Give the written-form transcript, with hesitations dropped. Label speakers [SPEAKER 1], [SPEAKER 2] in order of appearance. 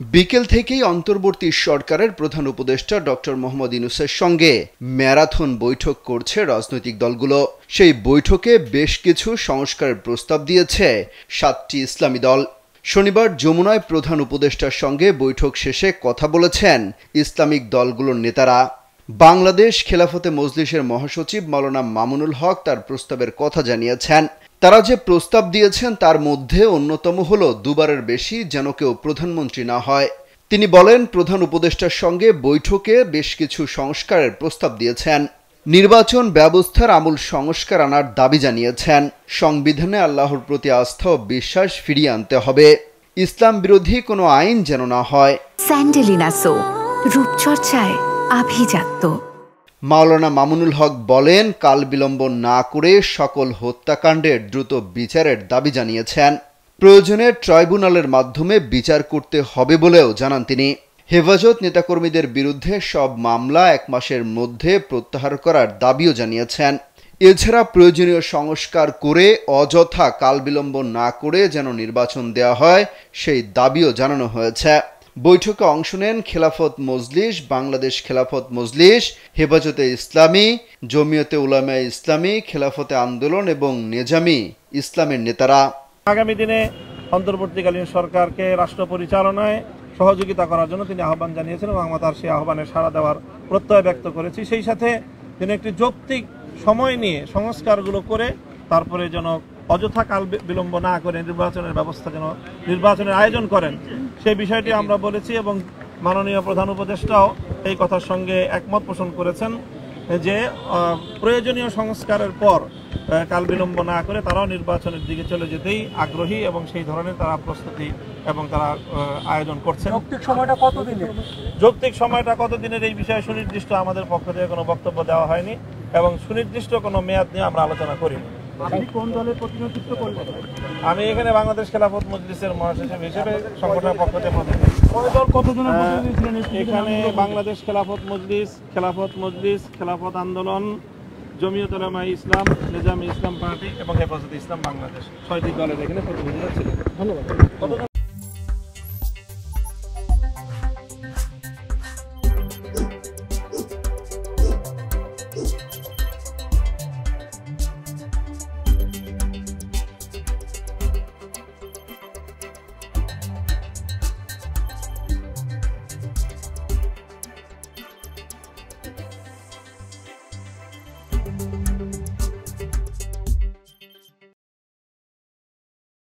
[SPEAKER 1] বিকেল থেকেই অন্তর্বর্তী সরকারের প্রধান উপদেষ্টা ডক্টর মোহাম্মদ ইউনূসের সঙ্গে ম্যারাথন বৈঠক করছে রাজনৈতিক দলগুলো। সেই বৈঠকে বেশ কিছু সংস্কারের প্রস্তাব দিয়েছে ৭টি ইসলামী দল। শনিবার যমুনায় প্রধান উপদেষ্টার সঙ্গে বৈঠক শেষে কথা বলেছেন ইসলামিক দলগুলোর নেতারা। বাংলাদেশ খেলাফতে মজলিসের মহাসচিব মাওলানা মামুনুল হক তার প্রস্তাবের কথা জানিয়েছেন। তারা যে প্রস্তাব দিয়েছেন তার মধ্যে অন্যতম হলো দুবারের বেশি যেন কেউ প্রধানমন্ত্রী না হয়। তিনি বলেন, প্রধান উপদেষ্টার সঙ্গে বৈঠকে বেশ কিছু সংস্কারের প্রস্তাব দিয়েছেন। নির্বাচন ব্যবস্থার আমূল সংস্কার আনার দাবি জানিয়েছেন। সংবিধানে আল্লাহর প্রতি আস্থা ও বিশ্বাস ফিরিয়ে আনতে হবে। ইসলাম বিরোধী কোনো আইন যেন না হয়।
[SPEAKER 2] স্যান্ডেলিনা সো, রূপচর্চায় আভিজাত্য।
[SPEAKER 1] মাওলানা মামুনুল হক বলেন, কাল বিলম্ব না করে সকল হত্যাকাণ্ডের দ্রুত বিচারের দাবি জানিয়েছেন। প্রয়োজনে ট্রাইব্যুনালের মাধ্যমে বিচার করতে হবে বলেও জানান তিনি। হেফাজত নেতাকর্মীদের বিরুদ্ধে সব মামলা ১ মাসের মধ্যে প্রত্যাহার করার দাবিও জানিয়েছেন। এছাড়া প্রয়োজনীয় সংস্কার করে অযথা কাল বিলম্ব না করে যেন নির্বাচন দেওয়া হয় সেই দাবিও জানানো হয়েছে। বৈঠকে অংশ নেন খেলাফত মজলিস, বাংলাদেশ খেলাফত মজলিস, হেফাজতে ইসলামী, জমিয়তে উলামায়ে ইসলামী, খেলাফতে আন্দোলন এবং নেজামি ইসলামের নেতারা।
[SPEAKER 3] আগামী দিনে অন্তর্বর্তীকালীন সরকারকে রাষ্ট্র পরিচালনায় সহযোগিতা করার জন্য তিনি আহ্বান জানিয়েছেন এবং আমরা তার সেই আহ্বানে সাড়া দেওয়ার প্রত্যয় ব্যক্ত করেছি। সেই সাথে তিনি একটি যৌক্তিক সময় নিয়ে সংস্কারগুলো করে তারপরে যেন অযথা কাল বিলম্ব না করে নির্বাচনের ব্যবস্থা যেন নির্বাচনের আয়োজন করেন সেই বিষয়টি আমরা বলেছি এবং মাননীয় প্রধান উপদেষ্টাও এই কথার সঙ্গে একমত পোষণ করেছেন যে প্রয়োজনীয় সংস্কারের পর কাল বিলম্ব না করে তারাও নির্বাচনের দিকে চলে যেতেই আগ্রহী এবং সেই ধরনের তারা প্রস্তুতি এবং তারা আয়োজন করছেন। যৌক্তিক সময়টা কতদিনের এই বিষয়ে সুনির্দিষ্ট আমাদের পক্ষ থেকে কোনো বক্তব্য দেওয়া হয়নি এবং সুনির্দিষ্ট কোনো মেয়াদ নিয়ে আমরা আলোচনা করিনি।
[SPEAKER 4] কোন দলের প্রতিনিধিত্ব করবেন?
[SPEAKER 3] আমি এখানে বাংলাদেশ খেলাফত মজলিসের মহাসচিব হিসেবে সংগঠনের পক্ষ থেকে এখানে বাংলাদেশ খেলাফত মজলিস, খেলাফত আন্দোলন, জমিয়ত উলামায়ে ইসলাম, নেজামি ইসলাম পার্টি এবং হেফাজতে ইসলাম বাংলাদেশ ৬টি দলের এখানে প্রতিনিধিরা ছিলেন। ধন্যবাদ।